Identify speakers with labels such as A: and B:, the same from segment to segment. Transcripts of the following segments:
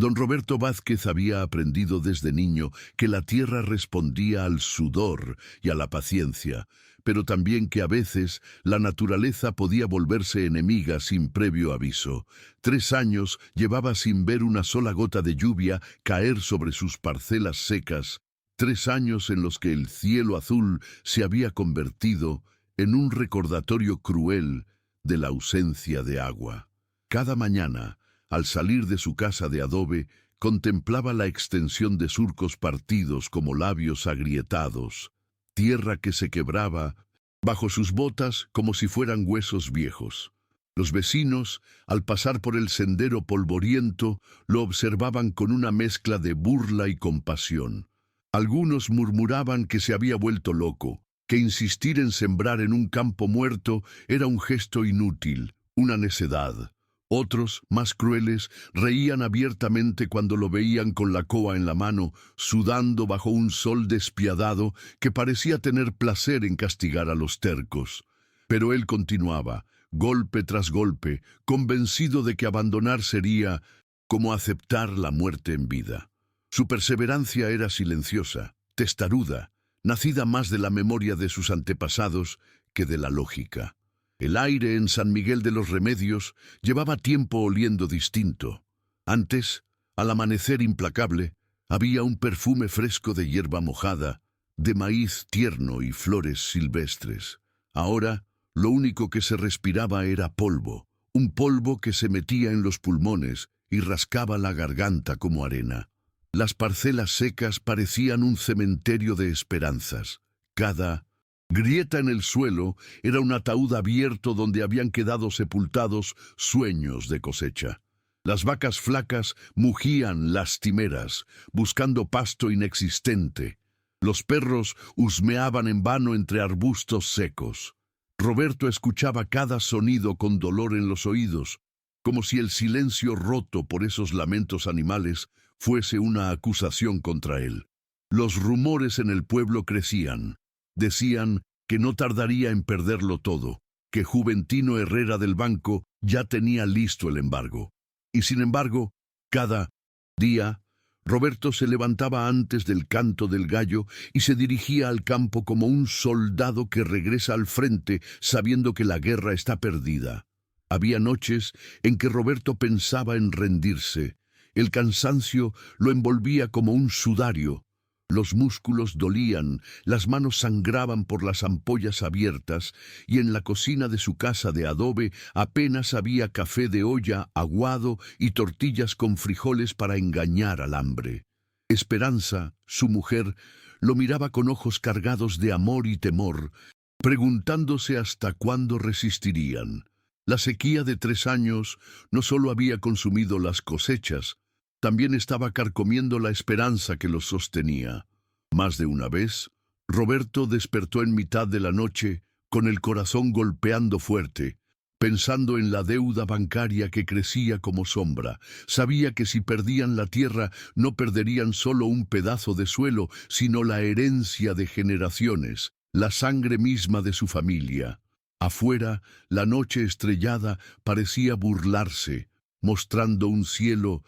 A: Don Roberto Vázquez había aprendido desde niño que la tierra respondía al sudor y a la paciencia, pero también que a veces la naturaleza podía volverse enemiga sin previo aviso. 3 años llevaba sin ver una sola gota de lluvia caer sobre sus parcelas secas, 3 años en los que el cielo azul se había convertido en un recordatorio cruel de la ausencia de agua. Cada mañana, al salir de su casa de adobe, contemplaba la extensión de surcos partidos como labios agrietados, tierra que se quebraba bajo sus botas como si fueran huesos viejos. Los vecinos, al pasar por el sendero polvoriento, lo observaban con una mezcla de burla y compasión. Algunos murmuraban que se había vuelto loco, que insistir en sembrar en un campo muerto era un gesto inútil, una necedad. Otros, más crueles, reían abiertamente cuando lo veían con la coa en la mano, sudando bajo un sol despiadado que parecía tener placer en castigar a los tercos. Pero él continuaba, golpe tras golpe, convencido de que abandonar sería como aceptar la muerte en vida. Su perseverancia era silenciosa, testaruda, nacida más de la memoria de sus antepasados que de la lógica. El aire en San Miguel de los Remedios llevaba tiempo oliendo distinto. Antes, al amanecer implacable, había un perfume fresco de hierba mojada, de maíz tierno y flores silvestres. Ahora, lo único que se respiraba era polvo, un polvo que se metía en los pulmones y rascaba la garganta como arena. Las parcelas secas parecían un cementerio de esperanzas. Cada grieta en el suelo era un ataúd abierto donde habían quedado sepultados sueños de cosecha. Las vacas flacas mugían lastimeras, buscando pasto inexistente. Los perros husmeaban en vano entre arbustos secos. Roberto escuchaba cada sonido con dolor en los oídos, como si el silencio roto por esos lamentos animales fuese una acusación contra él. Los rumores en el pueblo crecían. Decían que no tardaría en perderlo todo, que Juventino Herrera del Banco ya tenía listo el embargo. Y sin embargo, cada día, Roberto se levantaba antes del canto del gallo y se dirigía al campo como un soldado que regresa al frente sabiendo que la guerra está perdida. Había noches en que Roberto pensaba en rendirse. El cansancio lo envolvía como un sudario. Los músculos dolían, las manos sangraban por las ampollas abiertas, y en la cocina de su casa de adobe apenas había café de olla aguado y tortillas con frijoles para engañar al hambre. Esperanza, su mujer, lo miraba con ojos cargados de amor y temor, preguntándose hasta cuándo resistirían. La sequía de 3 años no solo había consumido las cosechas, también estaba carcomiendo la esperanza que los sostenía. Más de una vez, Roberto despertó en mitad de la noche, con el corazón golpeando fuerte, pensando en la deuda bancaria que crecía como sombra. Sabía que si perdían la tierra, no perderían solo un pedazo de suelo, sino la herencia de generaciones, la sangre misma de su familia. Afuera, la noche estrellada parecía burlarse, mostrando un cielo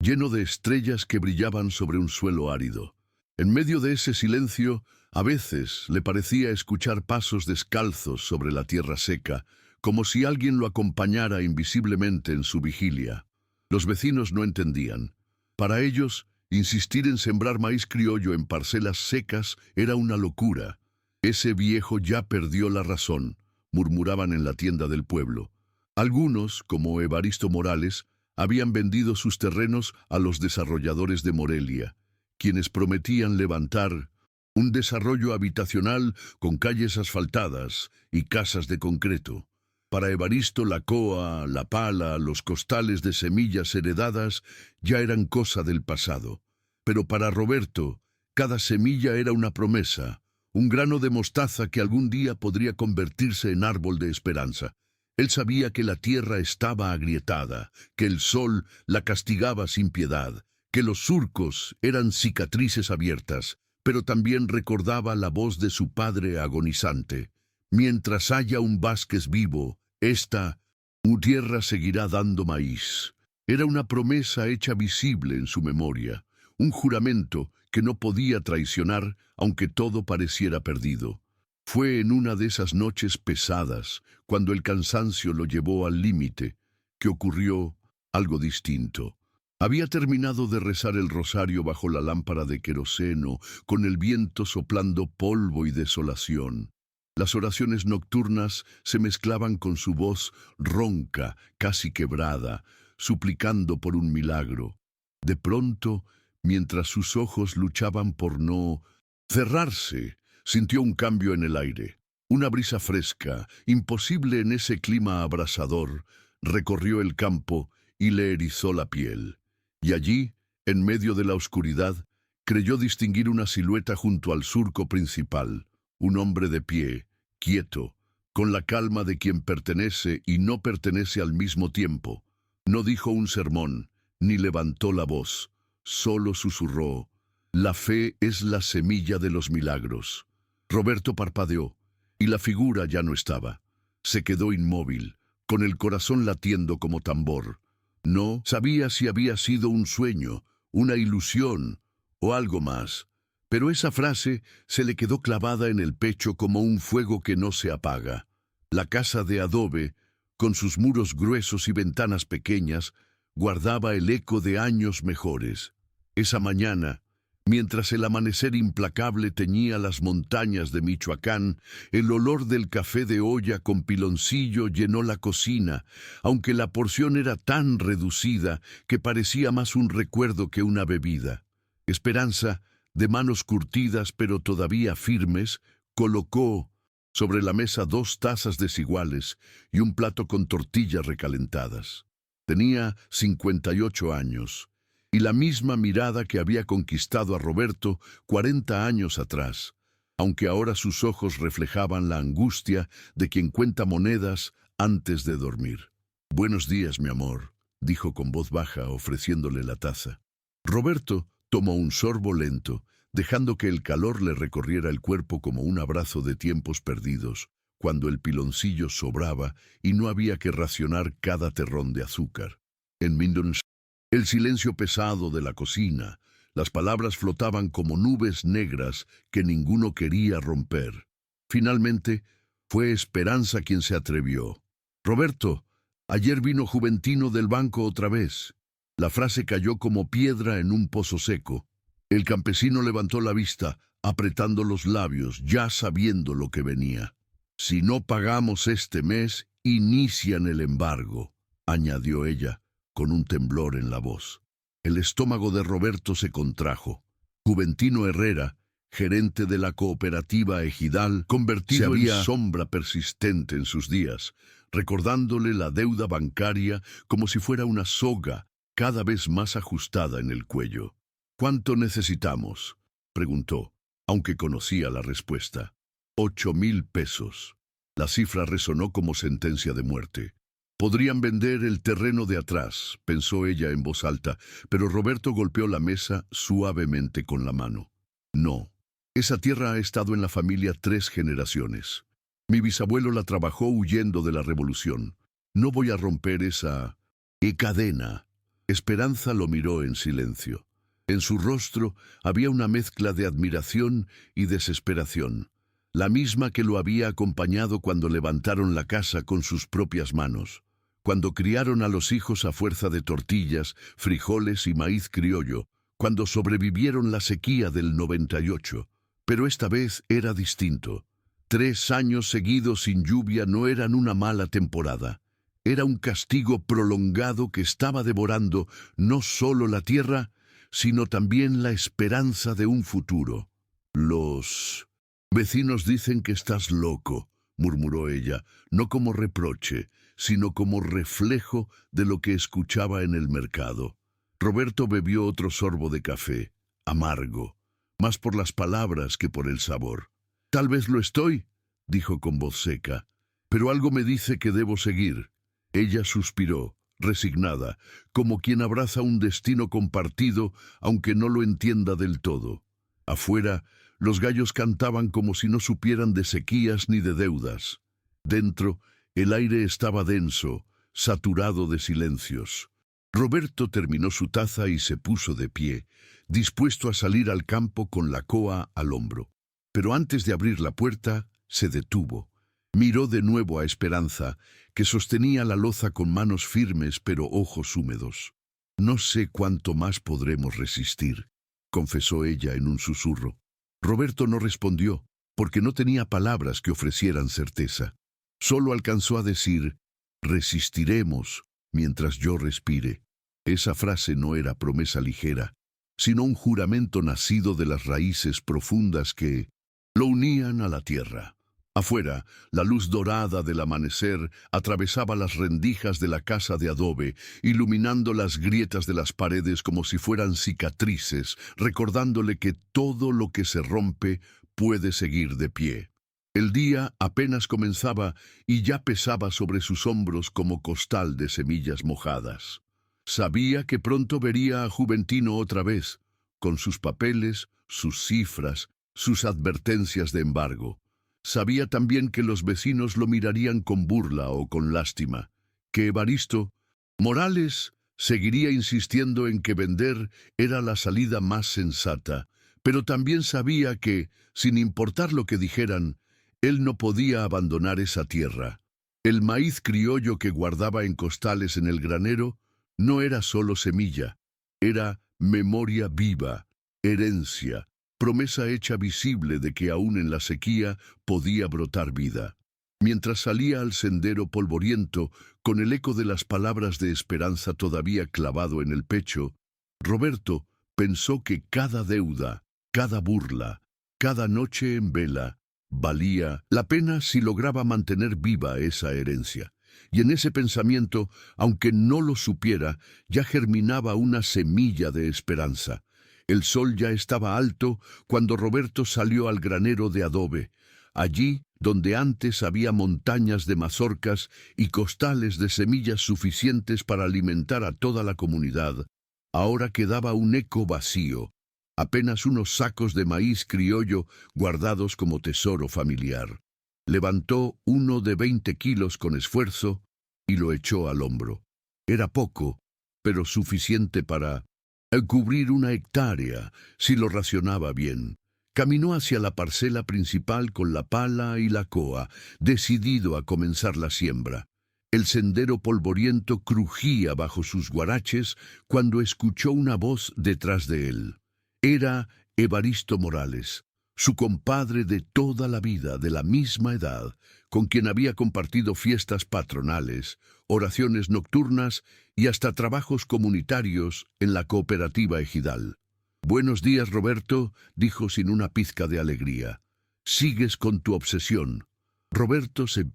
A: lleno de estrellas que brillaban sobre un suelo árido. En medio de ese silencio, a veces le parecía escuchar pasos descalzos sobre la tierra seca, como si alguien lo acompañara invisiblemente en su vigilia. Los vecinos no entendían. Para ellos, insistir en sembrar maíz criollo en parcelas secas era una locura. Ese viejo ya perdió la razón, murmuraban en la tienda del pueblo. Algunos, como Evaristo Morales, habían vendido sus terrenos a los desarrolladores de Morelia, quienes prometían levantar un desarrollo habitacional con calles asfaltadas y casas de concreto. Para Evaristo la coa, la pala, los costales de semillas heredadas ya eran cosa del pasado. Pero para Roberto, cada semilla era una promesa, un grano de mostaza que algún día podría convertirse en árbol de esperanza. Él sabía que la tierra estaba agrietada, que el sol la castigaba sin piedad, que los surcos eran cicatrices abiertas, pero también recordaba la voz de su padre agonizante. Mientras haya un Vázquez vivo, esta tierra seguirá dando maíz. Era una promesa hecha visible en su memoria, un juramento que no podía traicionar aunque todo pareciera perdido. Fue en una de esas noches pesadas, cuando el cansancio lo llevó al límite, que ocurrió algo distinto. Había terminado de rezar el rosario bajo la lámpara de queroseno, con el viento soplando polvo y desolación. Las oraciones nocturnas se mezclaban con su voz ronca, casi quebrada, suplicando por un milagro. De pronto, mientras sus ojos luchaban por no cerrarse, sintió un cambio en el aire. Una brisa fresca, imposible en ese clima abrasador, recorrió el campo y le erizó la piel. Y allí, en medio de la oscuridad, creyó distinguir una silueta junto al surco principal, un hombre de pie, quieto, con la calma de quien pertenece y no pertenece al mismo tiempo. No dijo un sermón, ni levantó la voz, solo susurró: «La fe es la semilla de los milagros». Roberto parpadeó, y la figura ya no estaba. Se quedó inmóvil, con el corazón latiendo como tambor. No sabía si había sido un sueño, una ilusión o algo más, pero esa frase se le quedó clavada en el pecho como un fuego que no se apaga. La casa de adobe, con sus muros gruesos y ventanas pequeñas, guardaba el eco de años mejores. Esa mañana, mientras el amanecer implacable teñía las montañas de Michoacán, el olor del café de olla con piloncillo llenó la cocina, aunque la porción era tan reducida que parecía más un recuerdo que una bebida. Esperanza, de manos curtidas pero todavía firmes, colocó sobre la mesa 2 tazas desiguales y un plato con tortillas recalentadas. Tenía 58 años. Y la misma mirada que había conquistado a Roberto 40 años atrás, aunque ahora sus ojos reflejaban la angustia de quien cuenta monedas antes de dormir. «Buenos días, mi amor», dijo con voz baja, ofreciéndole la taza. Roberto tomó un sorbo lento, dejando que el calor le recorriera el cuerpo como un abrazo de tiempos perdidos, cuando el piloncillo sobraba y no había que racionar cada terrón de azúcar. En Minden, el silencio pesado de la cocina, las palabras flotaban como nubes negras que ninguno quería romper. Finalmente, fue Esperanza quien se atrevió. «Roberto, ayer vino Juventino del banco otra vez». La frase cayó como piedra en un pozo seco. El campesino levantó la vista, apretando los labios, ya sabiendo lo que venía. «Si no pagamos este mes, inician el embargo», añadió ella, con un temblor en la voz. El estómago de Roberto se contrajo. Juventino Herrera, gerente de la cooperativa Ejidal, convertido en sombra persistente en sus días, recordándole la deuda bancaria como si fuera una soga cada vez más ajustada en el cuello. «¿Cuánto necesitamos?», preguntó, aunque conocía la respuesta. 8,000 pesos. La cifra resonó como sentencia de muerte. «Podrían vender el terreno de atrás», pensó ella en voz alta, pero Roberto golpeó la mesa suavemente con la mano. «No, esa tierra ha estado en la familia 3 generaciones. Mi bisabuelo la trabajó huyendo de la revolución. No voy a romper esa cadena». Esperanza lo miró en silencio. En su rostro había una mezcla de admiración y desesperación, la misma que lo había acompañado cuando levantaron la casa con sus propias manos, cuando criaron a los hijos a fuerza de tortillas, frijoles y maíz criollo, cuando sobrevivieron la sequía del 98. Pero esta vez era distinto. 3 años seguidos sin lluvia no eran una mala temporada. Era un castigo prolongado que estaba devorando no solo la tierra, sino también la esperanza de un futuro. «Los vecinos dicen que estás loco», murmuró ella, no como reproche, sino como reflejo de lo que escuchaba en el mercado. Roberto bebió otro sorbo de café, amargo, más por las palabras que por el sabor. «Tal vez lo estoy», dijo con voz seca, «pero algo me dice que debo seguir». Ella suspiró, resignada, como quien abraza un destino compartido, aunque no lo entienda del todo. Afuera, los gallos cantaban como si no supieran de sequías ni de deudas. Dentro, el aire estaba denso, saturado de silencios. Roberto terminó su taza y se puso de pie, dispuesto a salir al campo con la coa al hombro. Pero antes de abrir la puerta, se detuvo. Miró de nuevo a Esperanza, que sostenía la loza con manos firmes pero ojos húmedos. «No sé cuánto más podremos resistir», confesó ella en un susurro. Roberto no respondió, porque no tenía palabras que ofrecieran certeza. Solo alcanzó a decir: «Resistiremos mientras yo respire». Esa frase no era promesa ligera, sino un juramento nacido de las raíces profundas que lo unían a la tierra. Afuera, la luz dorada del amanecer atravesaba las rendijas de la casa de adobe, iluminando las grietas de las paredes como si fueran cicatrices, recordándole que todo lo que se rompe puede seguir de pie. El día apenas comenzaba y ya pesaba sobre sus hombros como costal de semillas mojadas. Sabía que pronto vería a Juventino otra vez, con sus papeles, sus cifras, sus advertencias de embargo. Sabía también que los vecinos lo mirarían con burla o con lástima, que Evaristo Morales seguiría insistiendo en que vender era la salida más sensata, pero también sabía que, sin importar lo que dijeran, él no podía abandonar esa tierra. El maíz criollo que guardaba en costales en el granero no era solo semilla, era memoria viva, herencia, promesa hecha visible de que aún en la sequía podía brotar vida. Mientras salía al sendero polvoriento, con el eco de las palabras de Esperanza todavía clavado en el pecho, Roberto pensó que cada deuda, cada burla, cada noche en vela, valía la pena si lograba mantener viva esa herencia. Y en ese pensamiento, aunque no lo supiera, ya germinaba una semilla de esperanza. El sol ya estaba alto cuando Roberto salió al granero de adobe. Allí, donde antes había montañas de mazorcas y costales de semillas suficientes para alimentar a toda la comunidad, ahora quedaba un eco vacío, apenas unos sacos de maíz criollo guardados como tesoro familiar. Levantó uno de 20 kilos con esfuerzo y lo echó al hombro. Era poco, pero suficiente para cubrir una hectárea si lo racionaba bien. Caminó hacia la parcela principal con la pala y la coa, decidido a comenzar la siembra. El sendero polvoriento crujía bajo sus guaraches cuando escuchó una voz detrás de él. Era Evaristo Morales, su compadre de toda la vida, de la misma edad, con quien había compartido fiestas patronales, oraciones nocturnas y hasta trabajos comunitarios en la cooperativa ejidal. «Buenos días, Roberto», dijo sin una pizca de alegría. «Sigues con tu obsesión». Roberto se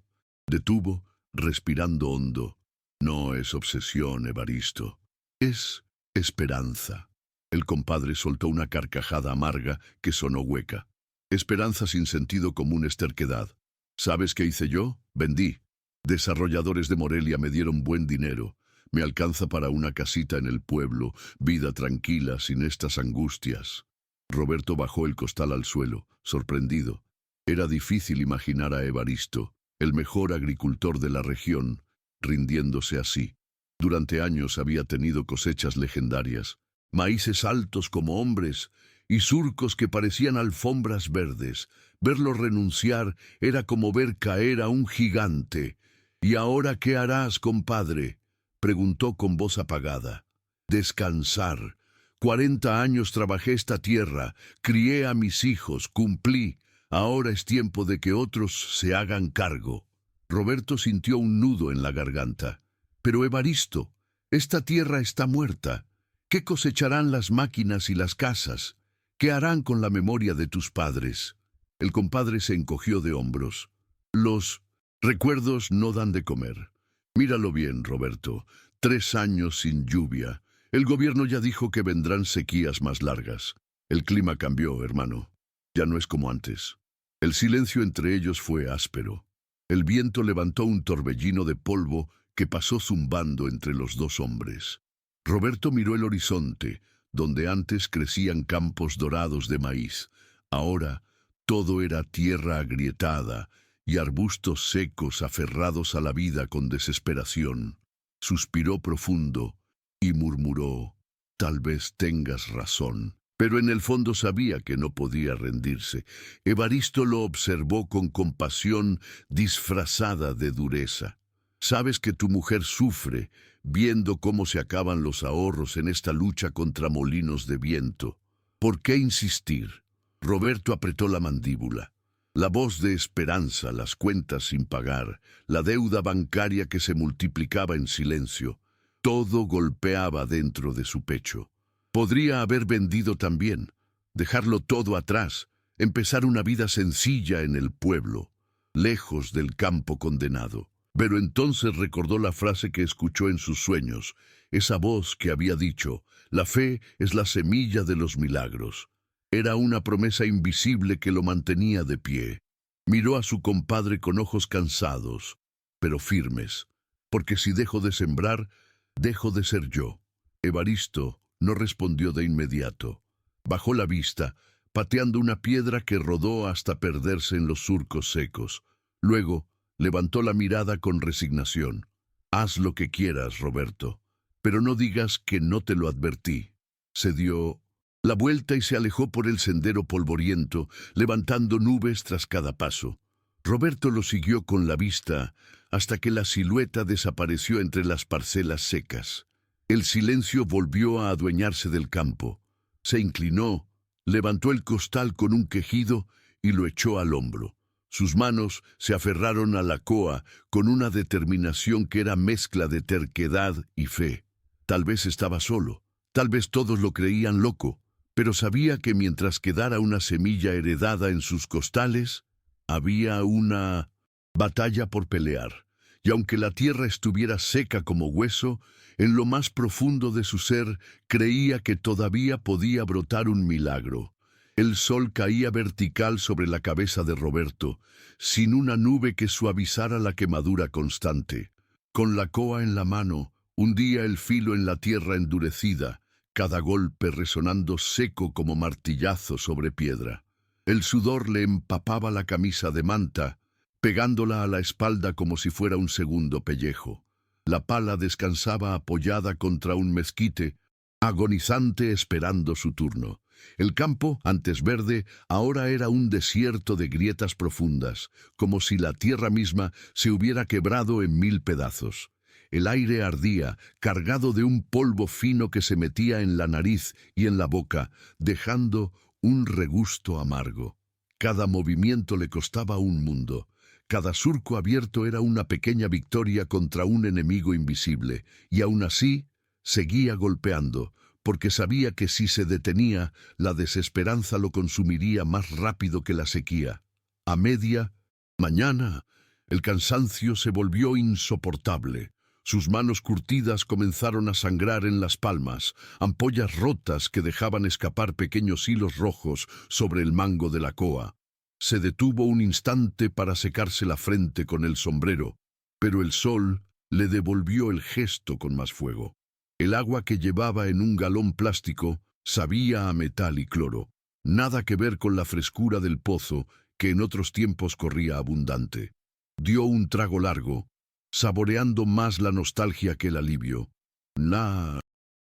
A: detuvo, respirando hondo. «No es obsesión, Evaristo. Es esperanza». El compadre soltó una carcajada amarga que sonó hueca. «Esperanza sin sentido común es terquedad. ¿Sabes qué hice yo? Vendí. Desarrolladores de Morelia me dieron buen dinero. Me alcanza para una casita en el pueblo, vida tranquila, sin estas angustias». Roberto bajó el costal al suelo, sorprendido. Era difícil imaginar a Evaristo, el mejor agricultor de la región, rindiéndose así. Durante años había tenido cosechas legendarias, maíces altos como hombres y surcos que parecían alfombras verdes. Verlo renunciar era como ver caer a un gigante. «¿Y ahora qué harás, compadre?», preguntó con voz apagada. «Descansar. 40 años trabajé esta tierra, crié a mis hijos, cumplí. Ahora es tiempo de que otros se hagan cargo». Roberto sintió un nudo en la garganta. «Pero Evaristo, esta tierra está muerta. ¿Qué cosecharán las máquinas y las casas? ¿Qué harán con la memoria de tus padres?». El compadre se encogió de hombros. «Los recuerdos no dan de comer. Míralo bien, Roberto. 3 años sin lluvia. El gobierno ya dijo que vendrán sequías más largas. El clima cambió, hermano. Ya no es como antes». El silencio entre ellos fue áspero. El viento levantó un torbellino de polvo que pasó zumbando entre los dos hombres. Roberto miró el horizonte, donde antes crecían campos dorados de maíz. Ahora todo era tierra agrietada y arbustos secos aferrados a la vida con desesperación. Suspiró profundo y murmuró: «Tal vez tengas razón». Pero en el fondo sabía que no podía rendirse. Evaristo lo observó con compasión disfrazada de dureza. «Sabes que tu mujer sufre viendo cómo se acaban los ahorros en esta lucha contra molinos de viento. ¿Por qué insistir?». Roberto apretó la mandíbula. La voz de esperanza, las cuentas sin pagar, la deuda bancaria que se multiplicaba en silencio, todo golpeaba dentro de su pecho. Podría haber vendido también, dejarlo todo atrás, empezar una vida sencilla en el pueblo, lejos del campo condenado. Pero entonces recordó la frase que escuchó en sus sueños, esa voz que había dicho: «La fe es la semilla de los milagros». Era una promesa invisible que lo mantenía de pie. Miró a su compadre con ojos cansados, pero firmes, porque si dejo de sembrar, dejo de ser yo. Evaristo no respondió de inmediato. Bajó la vista, pateando una piedra que rodó hasta perderse en los surcos secos. Luego levantó la mirada con resignación. «Haz lo que quieras, Roberto, pero no digas que no te lo advertí». Se dio la vuelta y se alejó por el sendero polvoriento, levantando nubes tras cada paso. Roberto lo siguió con la vista hasta que la silueta desapareció entre las parcelas secas. El silencio volvió a adueñarse del campo. Se inclinó, levantó el costal con un quejido y lo echó al hombro. Sus manos se aferraron a la coa con una determinación que era mezcla de terquedad y fe. Tal vez estaba solo, tal vez todos lo creían loco, pero sabía que mientras quedara una semilla heredada en sus costales, había una batalla por pelear. Y aunque la tierra estuviera seca como hueso, en lo más profundo de su ser creía que todavía podía brotar un milagro. El sol caía vertical sobre la cabeza de Roberto, sin una nube que suavizara la quemadura constante. Con la coa en la mano, hundía el filo en la tierra endurecida, cada golpe resonando seco como martillazo sobre piedra. El sudor le empapaba la camisa de manta, pegándola a la espalda como si fuera un segundo pellejo. La pala descansaba apoyada contra un mezquite, agonizante esperando su turno. El campo, antes verde, ahora era un desierto de grietas profundas, como si la tierra misma se hubiera quebrado en 1000 pedazos. El aire ardía, cargado de un polvo fino que se metía en la nariz y en la boca, dejando un regusto amargo. Cada movimiento le costaba un mundo. Cada surco abierto era una pequeña victoria contra un enemigo invisible, y aún así seguía golpeando, porque sabía que si se detenía, la desesperanza lo consumiría más rápido que la sequía. A media mañana, el cansancio se volvió insoportable. Sus manos curtidas comenzaron a sangrar en las palmas, ampollas rotas que dejaban escapar pequeños hilos rojos sobre el mango de la coa. Se detuvo un instante para secarse la frente con el sombrero, pero el sol le devolvió el gesto con más fuego. El agua que llevaba en un galón plástico sabía a metal y cloro, nada que ver con la frescura del pozo que en otros tiempos corría abundante. Dio un trago largo, saboreando más la nostalgia que el alivio. El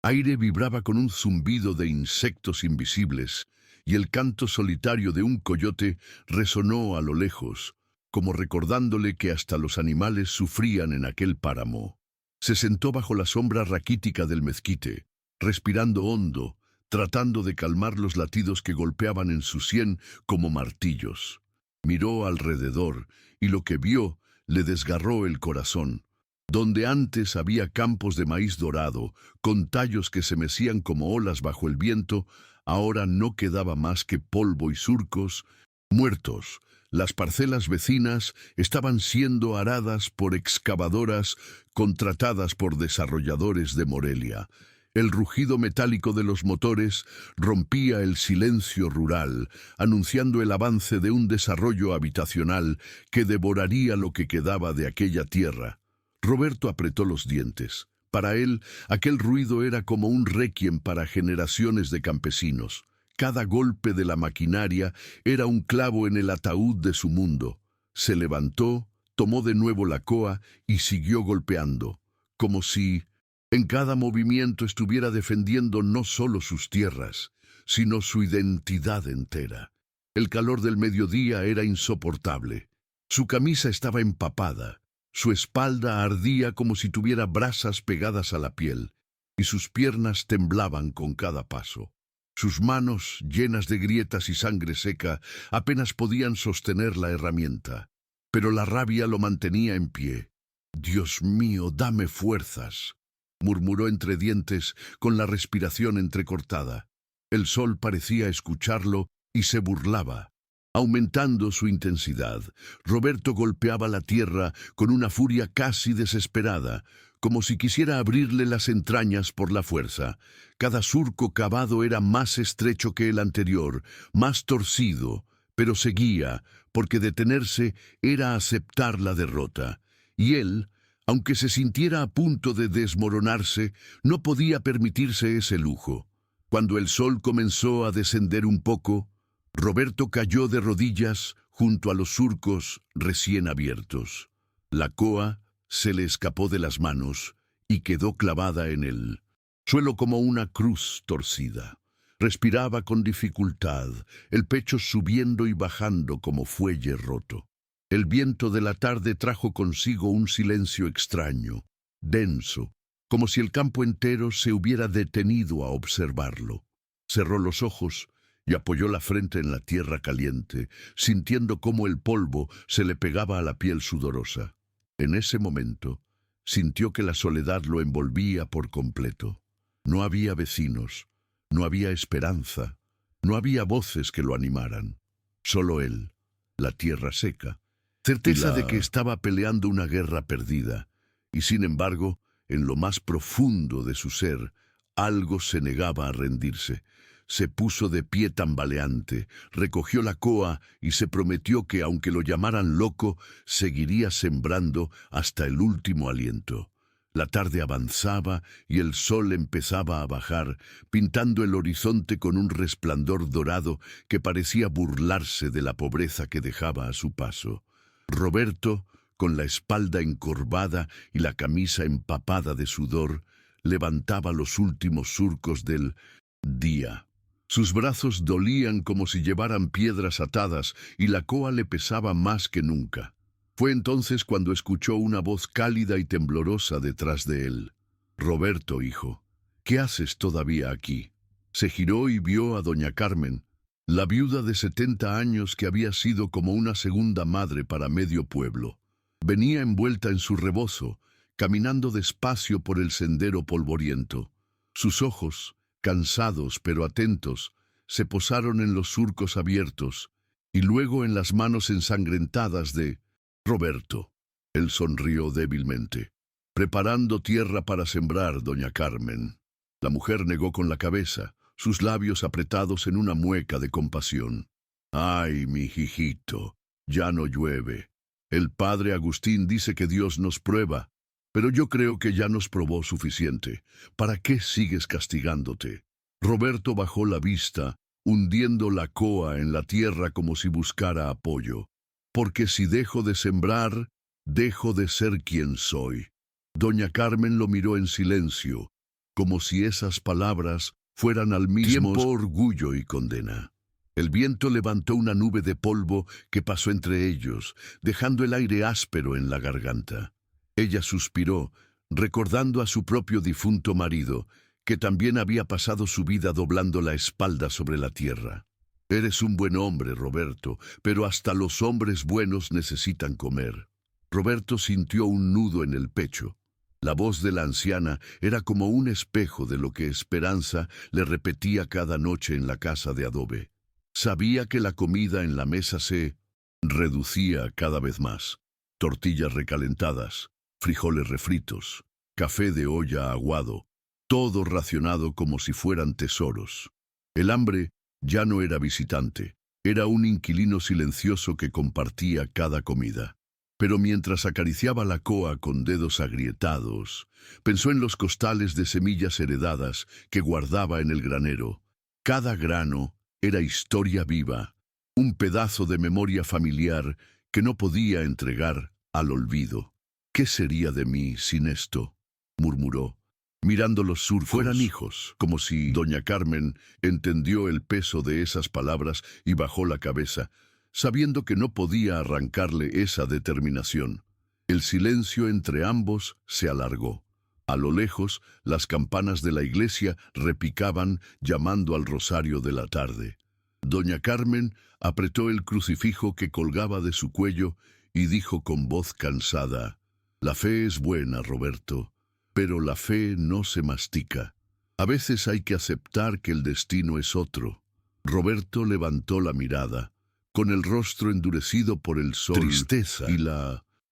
A: aire vibraba con un zumbido de insectos invisibles, y el canto solitario de un coyote resonó a lo lejos, como recordándole que hasta los animales sufrían en aquel páramo. Se sentó bajo la sombra raquítica del mezquite, respirando hondo, tratando de calmar los latidos que golpeaban en su sien como martillos. Miró alrededor, y lo que vio le desgarró el corazón. Donde antes había campos de maíz dorado, con tallos que se mecían como olas bajo el viento, ahora no quedaba más que polvo y surcos muertos. Las parcelas vecinas estaban siendo aradas por excavadoras contratadas por desarrolladores de Morelia. El rugido metálico de los motores rompía el silencio rural, anunciando el avance de un desarrollo habitacional que devoraría lo que quedaba de aquella tierra. Roberto apretó los dientes. Para él, aquel ruido era como un requiem para generaciones de campesinos. Cada golpe de la maquinaria era un clavo en el ataúd de su mundo. Se levantó, tomó de nuevo la coa y siguió golpeando, como si En cada movimiento estuviera defendiendo no solo sus tierras, sino su identidad entera. El calor del mediodía era insoportable. Su camisa estaba empapada, su espalda ardía como si tuviera brasas pegadas a la piel, y sus piernas temblaban con cada paso. Sus manos, llenas de grietas y sangre seca, apenas podían sostener la herramienta. Pero la rabia lo mantenía en pie. «Dios mío, dame fuerzas», murmuró entre dientes, con la respiración entrecortada. El sol parecía escucharlo y se burlaba. Aumentando su intensidad, Roberto golpeaba la tierra con una furia casi desesperada, como si quisiera abrirle las entrañas por la fuerza. Cada surco cavado era más estrecho que el anterior, más torcido, pero seguía, porque detenerse era aceptar la derrota. Y él, aunque se sintiera a punto de desmoronarse, no podía permitirse ese lujo. Cuando el sol comenzó a descender un poco, Roberto cayó de rodillas junto a los surcos recién abiertos. La coa se le escapó de las manos y quedó clavada en el suelo como una cruz torcida. Respiraba con dificultad, el pecho subiendo y bajando como fuelle roto. El viento de la tarde trajo consigo un silencio extraño, denso, como si el campo entero se hubiera detenido a observarlo. Cerró los ojos y apoyó la frente en la tierra caliente, sintiendo cómo el polvo se le pegaba a la piel sudorosa. En ese momento, sintió que la soledad lo envolvía por completo. No había vecinos, no había esperanza, no había voces que lo animaran. Solo él, la tierra seca, certeza de que estaba peleando una guerra perdida, y sin embargo, en lo más profundo de su ser, algo se negaba a rendirse. Se puso de pie tambaleante, recogió la coa y se prometió que, aunque lo llamaran loco, seguiría sembrando hasta el último aliento. La tarde avanzaba y el sol empezaba a bajar, pintando el horizonte con un resplandor dorado que parecía burlarse de la pobreza que dejaba a su paso. Roberto, con la espalda encorvada y la camisa empapada de sudor, levantaba los últimos surcos del día. Sus brazos dolían como si llevaran piedras atadas y la coa le pesaba más que nunca. Fue entonces cuando escuchó una voz cálida y temblorosa detrás de él. «Roberto, hijo, ¿qué haces todavía aquí?» Se giró y vio a doña Carmen, la viuda de 70 años que había sido como una segunda madre para medio pueblo. Venía envuelta en su rebozo, caminando despacio por el sendero polvoriento. Sus ojos, cansados pero atentos, se posaron en los surcos abiertos y luego en las manos ensangrentadas de Roberto. Él sonrió débilmente. «Preparando tierra para sembrar, doña Carmen». La mujer negó con la cabeza, sus labios apretados en una mueca de compasión. «Ay, mi hijito, ya no llueve. El padre Agustín dice que Dios nos prueba, pero yo creo que ya nos probó suficiente. ¿Para qué sigues castigándote?» Roberto bajó la vista, hundiendo la coa en la tierra como si buscara apoyo. «Porque si dejo de sembrar, dejo de ser quien soy». Doña Carmen lo miró en silencio, como si esas palabras fueran al mismo tiempo orgullo y condena. El viento levantó una nube de polvo que pasó entre ellos, dejando el aire áspero en la garganta. Ella suspiró, recordando a su propio difunto marido, que también había pasado su vida doblando la espalda sobre la tierra. «Eres un buen hombre, Roberto, pero hasta los hombres buenos necesitan comer». Roberto sintió un nudo en el pecho. La voz de la anciana era como un espejo de lo que Esperanza le repetía cada noche en la casa de adobe. Sabía que la comida en la mesa se reducía cada vez más. Tortillas recalentadas, frijoles refritos, café de olla aguado, todo racionado como si fueran tesoros. El hambre ya no era visitante, era un inquilino silencioso que compartía cada comida. Pero mientras acariciaba la coa con dedos agrietados, pensó en los costales de semillas heredadas que guardaba en el granero. Cada grano era historia viva, un pedazo de memoria familiar que no podía entregar al olvido. «¿Qué sería de mí sin esto?», murmuró. mirando los surcos. Fueran hijos, como si doña Carmen entendió el peso de esas palabras y bajó la cabeza, sabiendo que no podía arrancarle esa determinación. El silencio entre ambos se alargó. A lo lejos, las campanas de la iglesia repicaban llamando al rosario de la tarde. Doña Carmen apretó el crucifijo que colgaba de su cuello y dijo con voz cansada: «La fe es buena, Roberto, pero la fe no se mastica. A veces hay que aceptar que el destino es otro». Roberto levantó la mirada, con el rostro endurecido por el sol, tristeza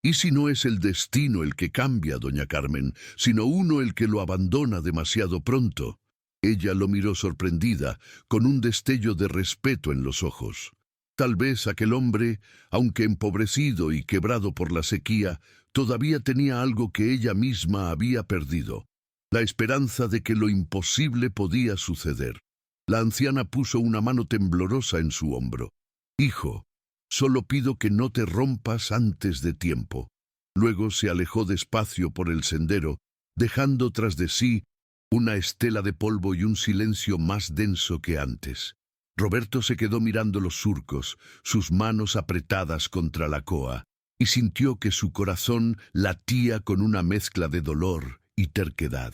A: ¿Y si no es el destino el que cambia, doña Carmen, sino uno el que lo abandona demasiado pronto? Ella lo miró sorprendida, con un destello de respeto en los ojos. Tal vez aquel hombre, aunque empobrecido y quebrado por la sequía, todavía tenía algo que ella misma había perdido: la esperanza de que lo imposible podía suceder. La anciana puso una mano temblorosa en su hombro. «Hijo, solo pido que no te rompas antes de tiempo». Luego se alejó despacio por el sendero, dejando tras de sí una estela de polvo y un silencio más denso que antes. Roberto se quedó mirando los surcos, sus manos apretadas contra la coa, y sintió que su corazón latía con una mezcla de dolor y terquedad.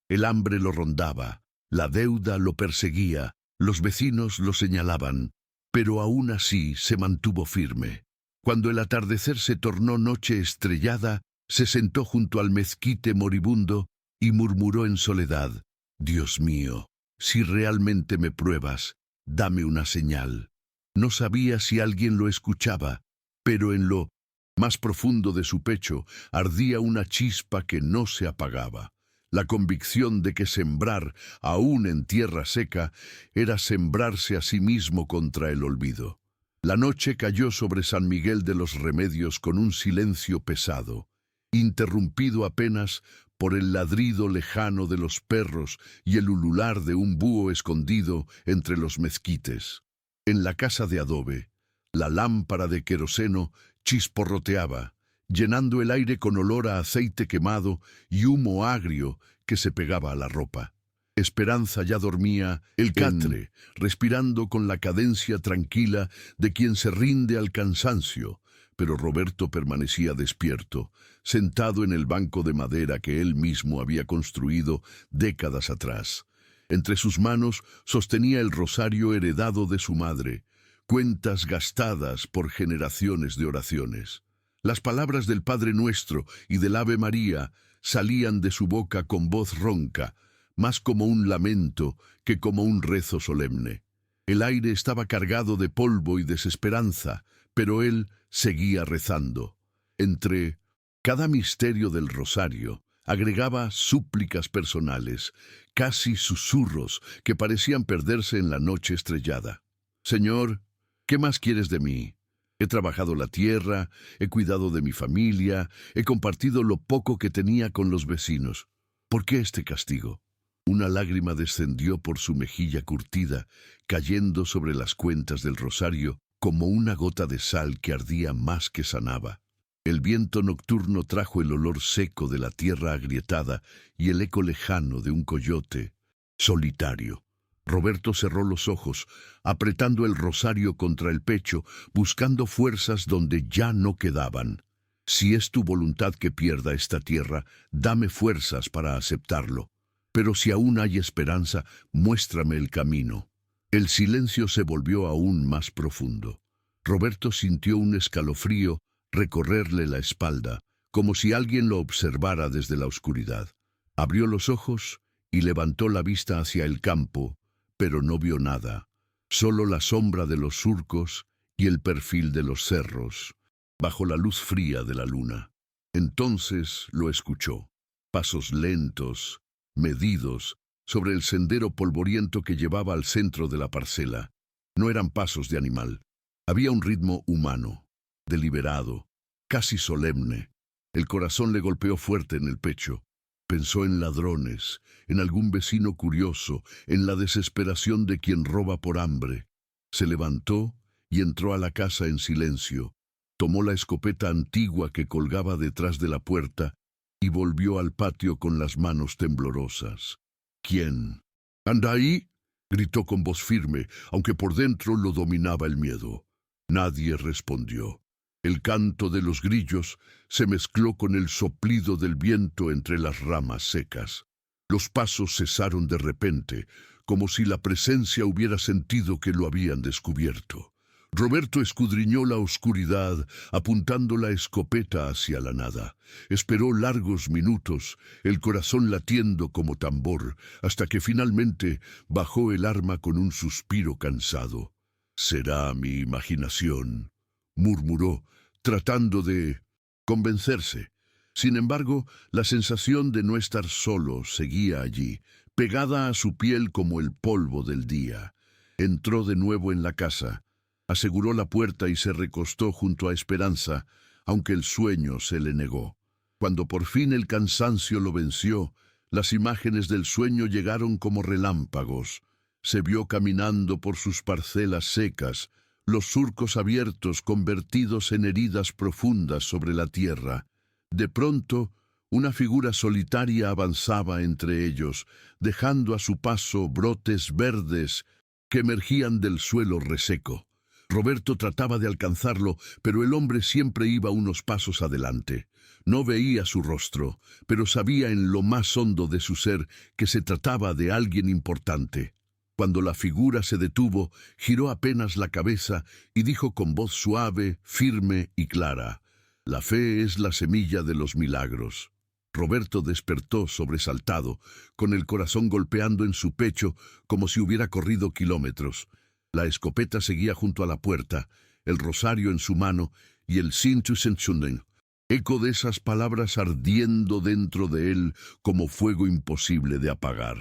A: El hambre lo rondaba, la deuda lo perseguía, los vecinos lo señalaban, pero aún así se mantuvo firme. Cuando el atardecer se tornó noche estrellada, se sentó junto al mezquite moribundo y murmuró en soledad: «Dios mío, si realmente me pruebas, dame una señal». No sabía si alguien lo escuchaba, pero en lo más profundo de su pecho ardía una chispa que no se apagaba. La convicción de que sembrar, aún en tierra seca, era sembrarse a sí mismo contra el olvido. La noche cayó sobre San Miguel de los Remedios con un silencio pesado, interrumpido apenas por el ladrido lejano de los perros y el ulular de un búho escondido entre los mezquites. En la casa de adobe, la lámpara de queroseno chisporroteaba, llenando el aire con olor a aceite quemado y humo agrio que se pegaba a la ropa. Esperanza ya dormía el catre, respirando con la cadencia tranquila de quien se rinde al cansancio, pero Roberto permanecía despierto, sentado en el banco de madera que él mismo había construido décadas atrás. Entre sus manos sostenía el rosario heredado de su madre, cuentas gastadas por generaciones de oraciones. Las palabras del Padre Nuestro y del Ave María salían de su boca con voz ronca, más como un lamento que como un rezo solemne. El aire estaba cargado de polvo y desesperanza, pero él seguía rezando. Entre cada misterio del rosario agregaba súplicas personales, casi susurros que parecían perderse en la noche estrellada. «Señor, ¿qué más quieres de mí? He trabajado la tierra, he cuidado de mi familia, he compartido lo poco que tenía con los vecinos. ¿Por qué este castigo?». Una lágrima descendió por su mejilla curtida, cayendo sobre las cuentas del rosario como una gota de sal que ardía más que sanaba. El viento nocturno trajo el olor seco de la tierra agrietada y el eco lejano de un coyote solitario. Roberto cerró los ojos, apretando el rosario contra el pecho, buscando fuerzas donde ya no quedaban. «Si es tu voluntad que pierda esta tierra, dame fuerzas para aceptarlo. Pero si aún hay esperanza, muéstrame el camino». El silencio se volvió aún más profundo. Roberto sintió un escalofrío recorrerle la espalda, como si alguien lo observara desde la oscuridad. Abrió los ojos y levantó la vista hacia el campo, pero no vio nada, solo la sombra de los surcos y el perfil de los cerros, bajo la luz fría de la luna. Entonces lo escuchó. Pasos lentos, medidos, sobre el sendero polvoriento que llevaba al centro de la parcela. No eran pasos de animal. Había un ritmo humano, deliberado, casi solemne. El corazón le golpeó fuerte en el pecho. Pensó en ladrones, en algún vecino curioso, en la desesperación de quien roba por hambre. Se levantó y entró a la casa en silencio. Tomó la escopeta antigua que colgaba detrás de la puerta y volvió al patio con las manos temblorosas. ¿Quién? —¿Anda ahí? —gritó con voz firme, aunque por dentro lo dominaba el miedo. Nadie respondió. El canto de los grillos se mezcló con el soplido del viento entre las ramas secas. Los pasos cesaron de repente, como si la presencia hubiera sentido que lo habían descubierto. Roberto escudriñó la oscuridad, apuntando la escopeta hacia la nada. Esperó largos minutos, el corazón latiendo como tambor, hasta que finalmente bajó el arma con un suspiro cansado. «Será mi imaginación», murmuró, tratando de convencerse. Sin embargo, la sensación de no estar solo seguía allí, pegada a su piel como el polvo del día. Entró de nuevo en la casa. Aseguró la puerta y se recostó junto a Esperanza, aunque el sueño se le negó. Cuando por fin el cansancio lo venció, las imágenes del sueño llegaron como relámpagos. Se vio caminando por sus parcelas secas, los surcos abiertos convertidos en heridas profundas sobre la tierra. De pronto, una figura solitaria avanzaba entre ellos, dejando a su paso brotes verdes que emergían del suelo reseco. Roberto trataba de alcanzarlo, pero el hombre siempre iba unos pasos adelante. No veía su rostro, pero sabía en lo más hondo de su ser que se trataba de alguien importante. Cuando la figura se detuvo, giró apenas la cabeza y dijo con voz suave, firme y clara: «La fe es la semilla de los milagros». Roberto despertó sobresaltado, con el corazón golpeando en su pecho como si hubiera corrido kilómetros. La escopeta seguía junto a la puerta, el rosario en su mano y el Sintus entzünden, eco de esas palabras ardiendo dentro de él como fuego imposible de apagar.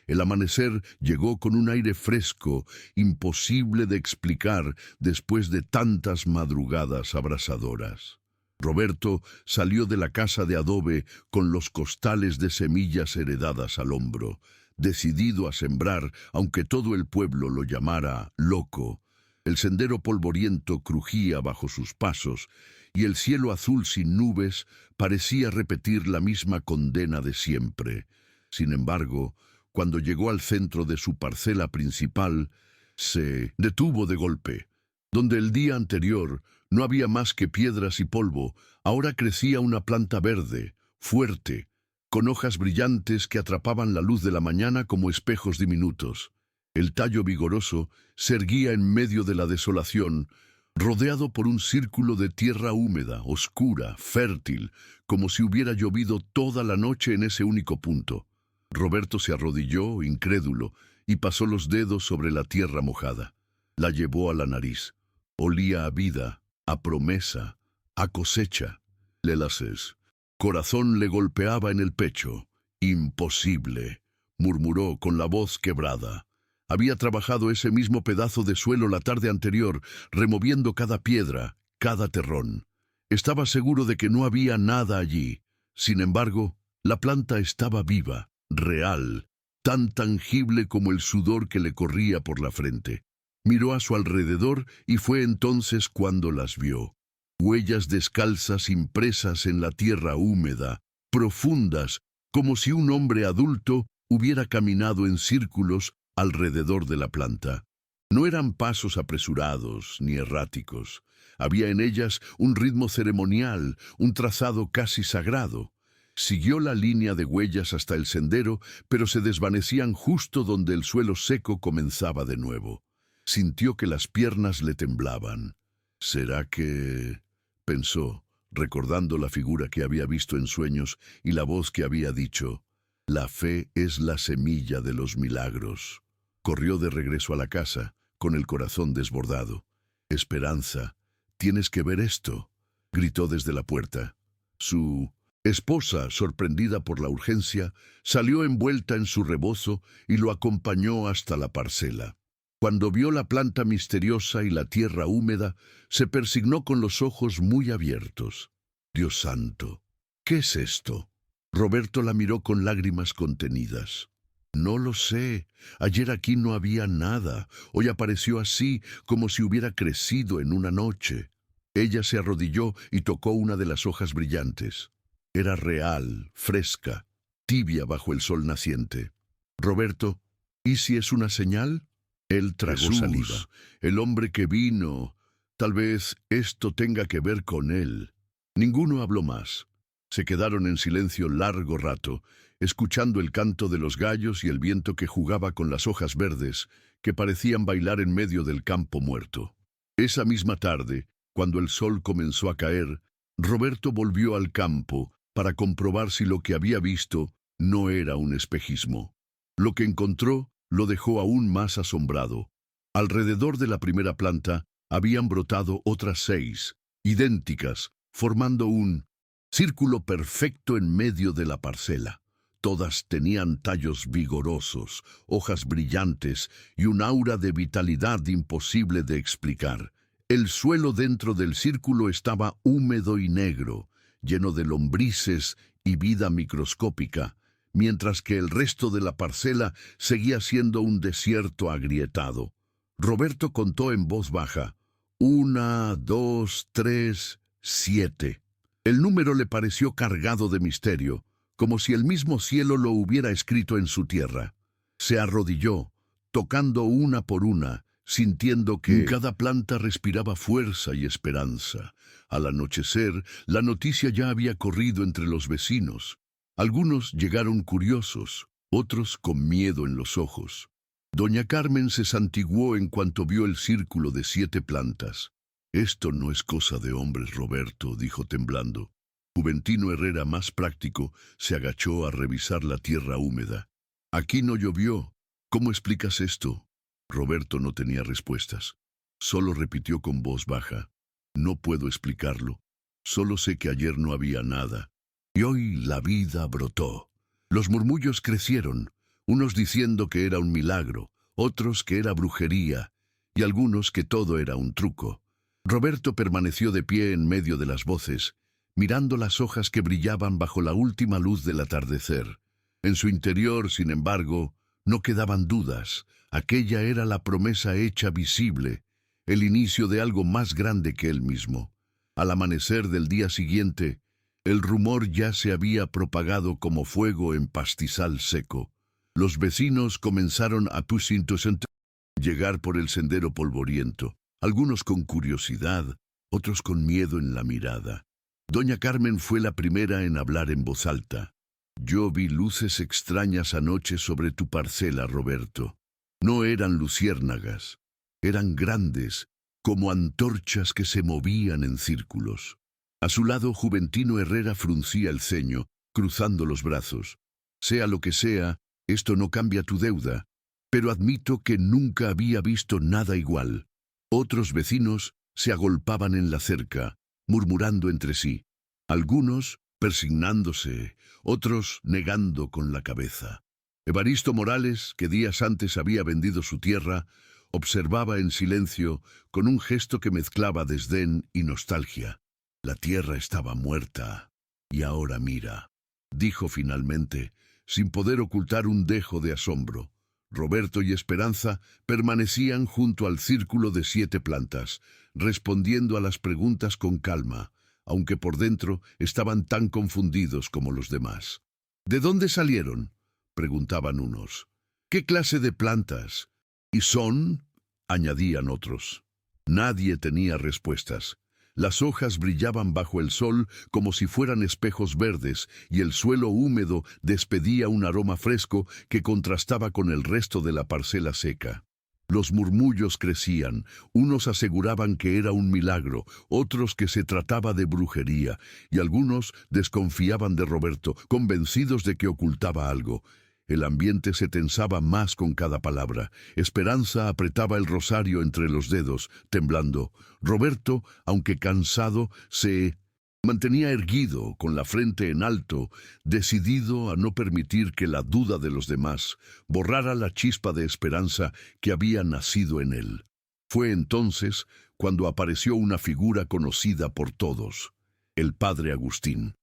A: El amanecer llegó con un aire fresco, imposible de explicar después de tantas madrugadas abrasadoras. Roberto salió de la casa de adobe con los costales de semillas heredadas al hombro, decidido a sembrar, aunque todo el pueblo lo llamara loco. El sendero polvoriento crujía bajo sus pasos, y el cielo azul sin nubes parecía repetir la misma condena de siempre. Sin embargo, cuando llegó al centro de su parcela principal, se detuvo de golpe. Donde el día anterior no había más que piedras y polvo, ahora crecía una planta verde, fuerte, con hojas brillantes que atrapaban la luz de la mañana como espejos diminutos. El tallo vigoroso se erguía en medio de la desolación, rodeado por un círculo de tierra húmeda, oscura, fértil, como si hubiera llovido toda la noche en ese único punto. Roberto se arrodilló, incrédulo, y pasó los dedos sobre la tierra mojada. La llevó a la nariz. Olía a vida, a promesa, a cosecha. Lelases. Corazón le golpeaba en el pecho. «Imposible», murmuró con la voz quebrada. Había trabajado ese mismo pedazo de suelo la tarde anterior, removiendo cada piedra, cada terrón. Estaba seguro de que no había nada allí. Sin embargo, la planta estaba viva, real, tan tangible como el sudor que le corría por la frente. Miró a su alrededor y fue entonces cuando las vio. Huellas descalzas impresas en la tierra húmeda, profundas, como si un hombre adulto hubiera caminado en círculos alrededor de la planta. No eran pasos apresurados ni erráticos. Había en ellas un ritmo ceremonial, un trazado casi sagrado. Siguió la línea de huellas hasta el sendero, pero se desvanecían justo donde el suelo seco comenzaba de nuevo. Sintió que las piernas le temblaban. «¿Será que...?» pensó, recordando la figura que había visto en sueños y la voz que había dicho: «La fe es la semilla de los milagros». Corrió de regreso a la casa, con el corazón desbordado. «Esperanza, tienes que ver esto», gritó desde la puerta. Su esposa, sorprendida por la urgencia, salió envuelta en su rebozo y lo acompañó hasta la parcela. Cuando vio la planta misteriosa y la tierra húmeda, se persignó con los ojos muy abiertos. «Dios santo, ¿qué es esto?». Roberto la miró con lágrimas contenidas. «No lo sé. Ayer aquí no había nada. Hoy apareció así, como si hubiera crecido en una noche». Ella se arrodilló y tocó una de las hojas brillantes. Era real, fresca, tibia bajo el sol naciente. Roberto, ¿y si es una señal? Él tragó saliva. El hombre que vino. Tal vez esto tenga que ver con él. Ninguno habló más. Se quedaron en silencio largo rato, escuchando el canto de los gallos y el viento que jugaba con las hojas verdes, que parecían bailar en medio del campo muerto. Esa misma tarde, cuando el sol comenzó a caer, Roberto volvió al campo para comprobar si lo que había visto no era un espejismo. Lo que encontró lo dejó aún más asombrado. Alrededor de la primera planta habían brotado otras 6, idénticas, formando un círculo perfecto en medio de la parcela. Todas tenían tallos vigorosos, hojas brillantes y un aura de vitalidad imposible de explicar. El suelo dentro del círculo estaba húmedo y negro, lleno de lombrices y vida microscópica, mientras que el resto de la parcela seguía siendo un desierto agrietado. Roberto contó en voz baja: 1, 2, 3, 7. El número le pareció cargado de misterio, como si el mismo cielo lo hubiera escrito en su tierra. Se arrodilló, tocando una por una, sintiendo que cada planta respiraba fuerza y esperanza. Al anochecer, la noticia ya había corrido entre los vecinos. Algunos llegaron curiosos, otros con miedo en los ojos. Doña Carmen se santiguó en cuanto vio el círculo de 7 plantas. «Esto no es cosa de hombres, Roberto», dijo temblando. Juventino Herrera, más práctico, se agachó a revisar la tierra húmeda. «Aquí no llovió. ¿Cómo explicas esto?» Roberto no tenía respuestas. Solo repitió con voz baja: «No puedo explicarlo. Solo sé que ayer no había nada. Y hoy la vida brotó». Los murmullos crecieron, unos diciendo que era un milagro, otros que era brujería, y algunos que todo era un truco. Roberto permaneció de pie en medio de las voces, mirando las hojas que brillaban bajo la última luz del atardecer. En su interior, sin embargo, no quedaban dudas. Aquella era la promesa hecha visible, el inicio de algo más grande que él mismo. Al amanecer del día siguiente, el rumor ya se había propagado como fuego en pastizal seco. Los vecinos comenzaron a llegar por el sendero polvoriento, algunos con curiosidad, otros con miedo en la mirada. Doña Carmen fue la primera en hablar en voz alta. «Yo vi luces extrañas anoche sobre tu parcela, Roberto. No eran luciérnagas, eran grandes, como antorchas que se movían en círculos». A su lado, Juventino Herrera fruncía el ceño, cruzando los brazos. «Sea lo que sea, esto no cambia tu deuda, pero admito que nunca había visto nada igual». Otros vecinos se agolpaban en la cerca, murmurando entre sí. Algunos persignándose, otros negando con la cabeza. Evaristo Morales, que días antes había vendido su tierra, observaba en silencio, con un gesto que mezclaba desdén y nostalgia. «La tierra estaba muerta, y ahora mira», dijo finalmente, sin poder ocultar un dejo de asombro. Roberto y Esperanza permanecían junto al círculo de 7 plantas, respondiendo a las preguntas con calma, aunque por dentro estaban tan confundidos como los demás. «¿De dónde salieron?», preguntaban unos. «¿Qué clase de plantas? ¿Y son?», añadían otros. Nadie tenía respuestas. Las hojas brillaban bajo el sol como si fueran espejos verdes, y el suelo húmedo despedía un aroma fresco que contrastaba con el resto de la parcela seca. Los murmullos crecían, unos aseguraban que era un milagro, otros que se trataba de brujería, y algunos desconfiaban de Roberto, convencidos de que ocultaba algo. El ambiente se tensaba más con cada palabra. Esperanza apretaba el rosario entre los dedos, temblando. Roberto, aunque cansado, se mantenía erguido, con la frente en alto, decidido a no permitir que la duda de los demás borrara la chispa de esperanza que había nacido en él. Fue entonces cuando apareció una figura conocida por todos: el padre Agustín.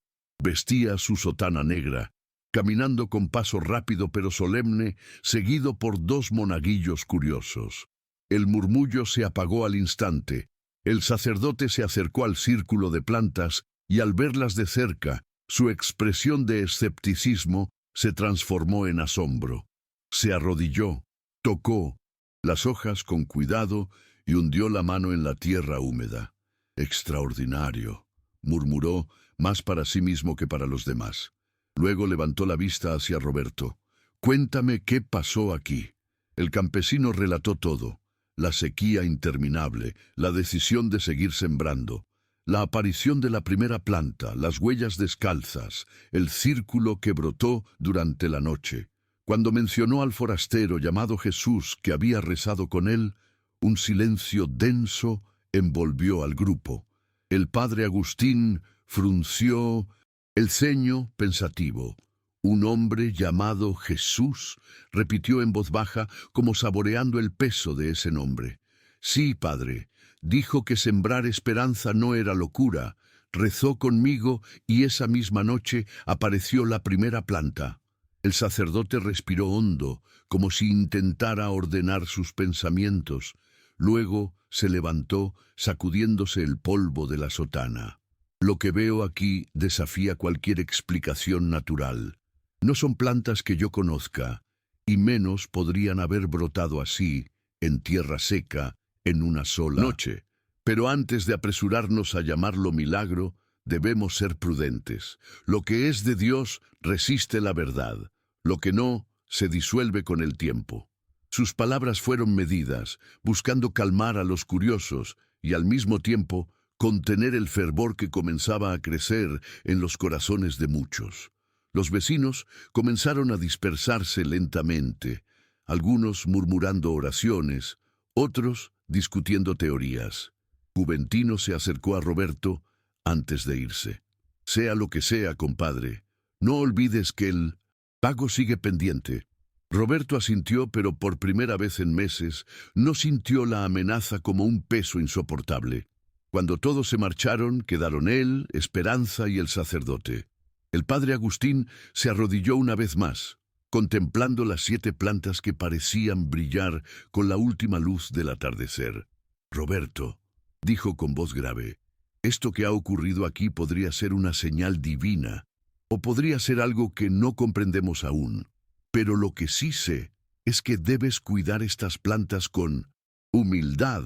A: Vestía su sotana negra, caminando con paso rápido pero solemne, seguido por 2 monaguillos curiosos. El murmullo se apagó al instante. El sacerdote se acercó al círculo de plantas y, al verlas de cerca, Su expresión de escepticismo se transformó en asombro. Se arrodilló, tocó las hojas con cuidado y hundió la mano en la tierra húmeda. «Extraordinario», murmuró, más para sí mismo que para los demás. Luego levantó la vista hacia Roberto. «Cuéntame qué pasó aquí». El campesino relató todo: la sequía interminable, la decisión de seguir sembrando, la aparición de la primera planta, las huellas descalzas, el círculo que brotó durante la noche. Cuando mencionó al forastero llamado Jesús que había rezado con él, un silencio denso envolvió al grupo. El padre Agustín frunció el ceño pensativo. «Un hombre llamado Jesús», repitió en voz baja, como saboreando el peso de ese nombre. «Sí, padre, dijo que sembrar esperanza no era locura. Rezó conmigo y esa misma noche apareció la primera planta». El sacerdote respiró hondo, como si intentara ordenar sus pensamientos. Luego se levantó, sacudiéndose el polvo de la sotana. «Lo que veo aquí desafía cualquier explicación natural. No son plantas que yo conozca, y menos podrían haber brotado así, en tierra seca, en una sola noche. Pero antes de apresurarnos a llamarlo milagro, debemos ser prudentes. Lo que es de Dios resiste la verdad. Lo que no, se disuelve con el tiempo». Sus palabras fueron medidas, buscando calmar a los curiosos y al mismo tiempo contener el fervor que comenzaba a crecer en los corazones de muchos. Los vecinos comenzaron a dispersarse lentamente, algunos murmurando oraciones, otros discutiendo teorías. Juventino se acercó a Roberto antes de irse. «Sea lo que sea, compadre, no olvides que el pago sigue pendiente». Roberto asintió, pero por primera vez en meses no sintió la amenaza como un peso insoportable. Cuando todos se marcharon, quedaron él, Esperanza y el sacerdote. El padre Agustín se arrodilló una vez más, contemplando las 7 plantas que parecían brillar con la última luz del atardecer. «Roberto», dijo con voz grave, «esto que ha ocurrido aquí podría ser una señal divina, o podría ser algo que no comprendemos aún. Pero lo que sí sé es que debes cuidar estas plantas con humildad,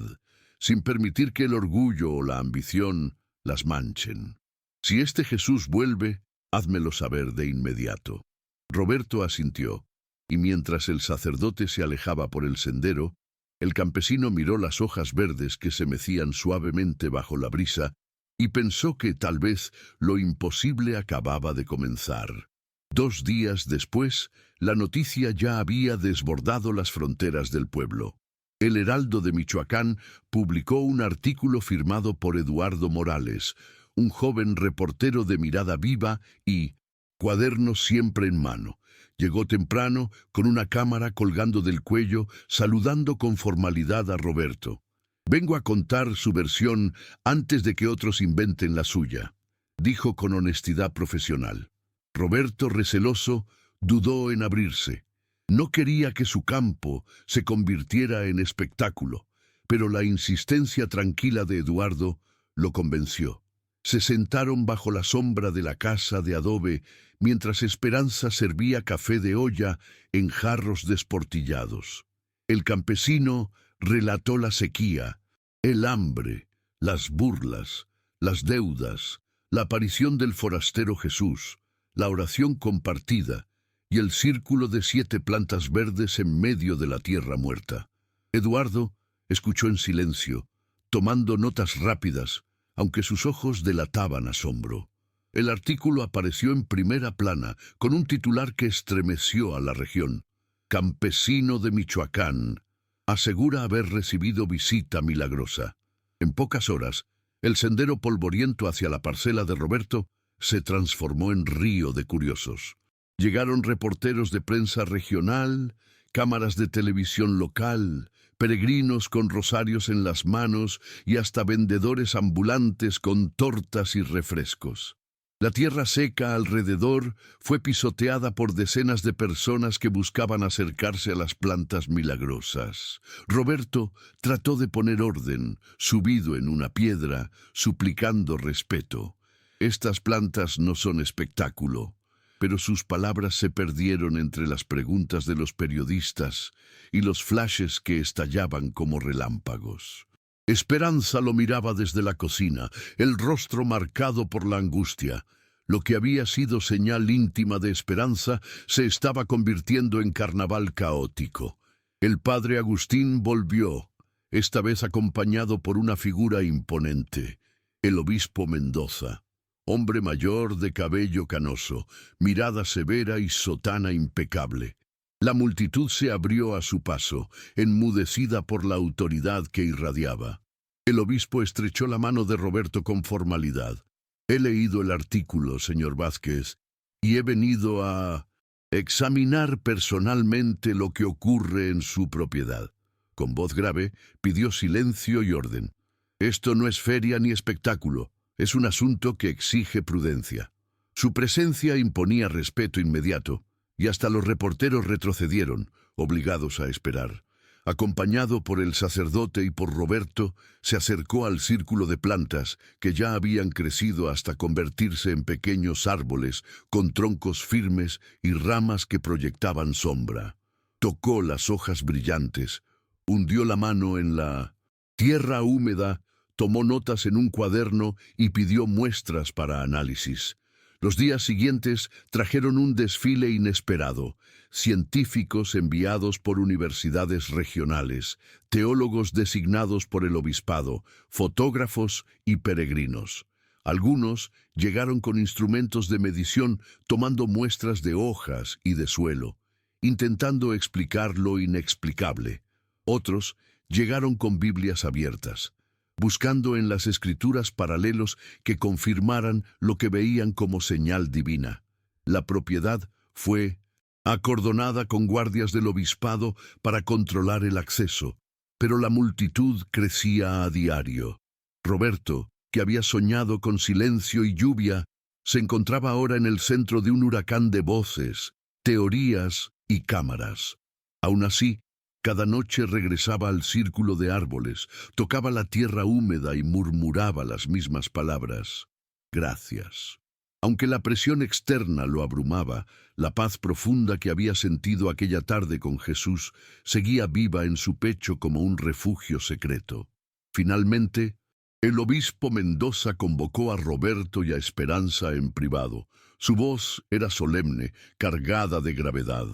A: sin permitir que el orgullo o la ambición las manchen. Si este Jesús vuelve, házmelo saber de inmediato». Roberto asintió, y mientras el sacerdote se alejaba por el sendero, el campesino miró las hojas verdes que se mecían suavemente bajo la brisa y pensó que tal vez lo imposible acababa de comenzar. 2 días después, la noticia ya había desbordado las fronteras del pueblo. El Heraldo de Michoacán publicó un artículo firmado por Eduardo Morales, un joven reportero de mirada viva y cuaderno siempre en mano. Llegó temprano, con una cámara colgando del cuello, saludando con formalidad a Roberto. «Vengo a contar su versión antes de que otros inventen la suya», dijo con honestidad profesional. Roberto, receloso, dudó en abrirse. No quería que su campo se convirtiera en espectáculo, pero la insistencia tranquila de Eduardo lo convenció. Se sentaron bajo la sombra de la casa de adobe mientras Esperanza servía café de olla en jarros desportillados. El campesino relató la sequía, el hambre, las burlas, las deudas, la aparición del forastero Jesús, la oración compartida y el círculo de 7 plantas verdes en medio de la tierra muerta. Eduardo escuchó en silencio, tomando notas rápidas, aunque sus ojos delataban asombro. El artículo apareció en primera plana, con un titular que estremeció a la región. «Campesino de Michoacán asegura haber recibido visita milagrosa». En pocas horas, el sendero polvoriento hacia la parcela de Roberto se transformó en río de curiosos. Llegaron reporteros de prensa regional, cámaras de televisión local, peregrinos con rosarios en las manos y hasta vendedores ambulantes con tortas y refrescos. La tierra seca alrededor fue pisoteada por decenas de personas que buscaban acercarse a las plantas milagrosas. Roberto trató de poner orden, subido en una piedra, suplicando respeto. Estas plantas no son espectáculo, pero sus palabras se perdieron entre las preguntas de los periodistas y los flashes que estallaban como relámpagos. Esperanza lo miraba desde la cocina, el rostro marcado por la angustia. Lo que había sido señal íntima de esperanza se estaba convirtiendo en carnaval caótico. El padre Agustín volvió, esta vez acompañado por una figura imponente, el obispo Mendoza. Hombre mayor de cabello canoso, mirada severa y sotana impecable. La multitud se abrió a su paso, enmudecida por la autoridad que irradiaba. El obispo estrechó la mano de Roberto con formalidad. He leído el artículo, señor Vázquez, y he venido a examinar personalmente lo que ocurre en su propiedad. Con voz grave, pidió silencio y orden. Esto no es feria ni espectáculo. Es un asunto que exige prudencia. Su presencia imponía respeto inmediato, y hasta los reporteros retrocedieron, obligados a esperar. Acompañado por el sacerdote y por Roberto, se acercó al círculo de plantas que ya habían crecido hasta convertirse en pequeños árboles con troncos firmes y ramas que proyectaban sombra. Tocó las hojas brillantes, hundió la mano en la tierra húmeda, tomó notas en un cuaderno y pidió muestras para análisis. Los días siguientes trajeron un desfile inesperado, científicos enviados por universidades regionales, teólogos designados por el obispado, fotógrafos y peregrinos. Algunos llegaron con instrumentos de medición tomando muestras de hojas y de suelo, intentando explicar lo inexplicable. Otros llegaron con Biblias abiertas, buscando en las escrituras paralelos que confirmaran lo que veían como señal divina. La propiedad fue acordonada con guardias del obispado para controlar el acceso, pero la multitud crecía a diario. Roberto, que había soñado con silencio y lluvia, se encontraba ahora en el centro de un huracán de voces, teorías y cámaras. Aún así, cada noche regresaba al círculo de árboles, tocaba la tierra húmeda y murmuraba las mismas palabras. Gracias. Aunque la presión externa lo abrumaba, la paz profunda que había sentido aquella tarde con Jesús seguía viva en su pecho como un refugio secreto. Finalmente, el obispo Mendoza convocó a Roberto y a Esperanza en privado. Su voz era solemne, cargada de gravedad.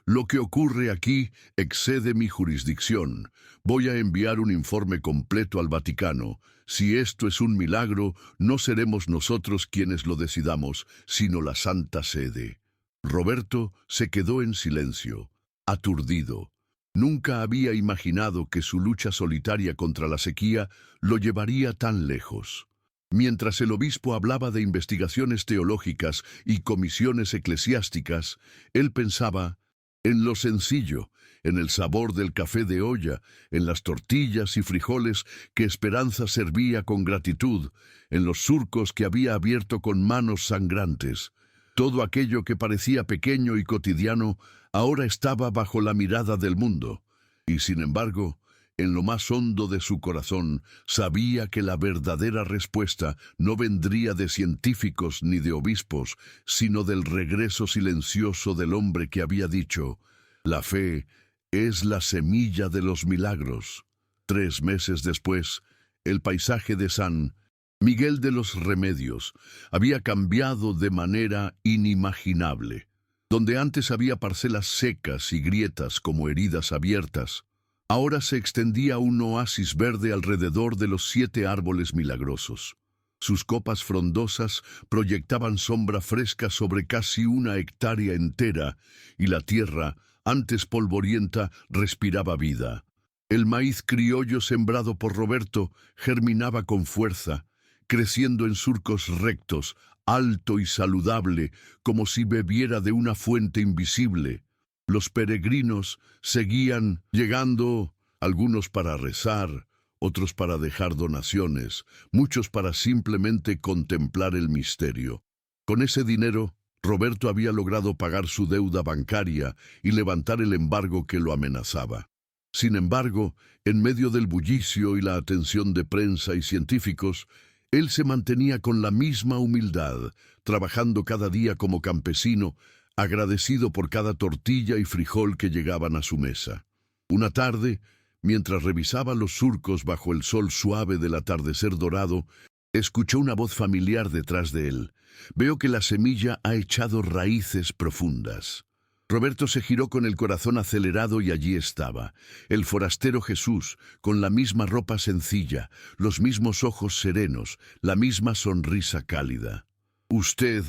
A: Lo que ocurre aquí excede mi jurisdicción. Voy a enviar un informe completo al Vaticano. Si esto es un milagro, no seremos nosotros quienes lo decidamos, sino la Santa Sede. Roberto se quedó en silencio, aturdido. Nunca había imaginado que su lucha solitaria contra la sequía lo llevaría tan lejos. Mientras el obispo hablaba de investigaciones teológicas y comisiones eclesiásticas, él pensaba en lo sencillo, en el sabor del café de olla, en las tortillas y frijoles que Esperanza servía con gratitud, en los surcos que había abierto con manos sangrantes. Todo aquello que parecía pequeño y cotidiano ahora estaba bajo la mirada del mundo, y sin embargo, en lo más hondo de su corazón, sabía que la verdadera respuesta no vendría de científicos ni de obispos, sino del regreso silencioso del hombre que había dicho: la fe es la semilla de los milagros. 3 meses después, el paisaje de San Miguel de los Remedios había cambiado de manera inimaginable. Donde antes había parcelas secas y grietas como heridas abiertas, ahora se extendía un oasis verde alrededor de los 7 árboles milagrosos. Sus copas frondosas proyectaban sombra fresca sobre casi 1 hectárea entera, y la tierra, antes polvorienta, respiraba vida. El maíz criollo sembrado por Roberto germinaba con fuerza, creciendo en surcos rectos, alto y saludable, como si bebiera de una fuente invisible. Los peregrinos seguían llegando, algunos para rezar, otros para dejar donaciones, muchos para simplemente contemplar el misterio. Con ese dinero, Roberto había logrado pagar su deuda bancaria y levantar el embargo que lo amenazaba. Sin embargo, en medio del bullicio y la atención de prensa y científicos, Él se mantenía con la misma humildad, trabajando cada día como campesino, agradecido por cada tortilla y frijol que llegaban a su mesa. Una tarde, mientras revisaba los surcos bajo el sol suave del atardecer dorado, escuchó una voz familiar detrás de él. Veo que la semilla ha echado raíces profundas. Roberto se giró con el corazón acelerado y allí estaba, el forastero Jesús, con la misma ropa sencilla, los mismos ojos serenos, la misma sonrisa cálida. «Usted»,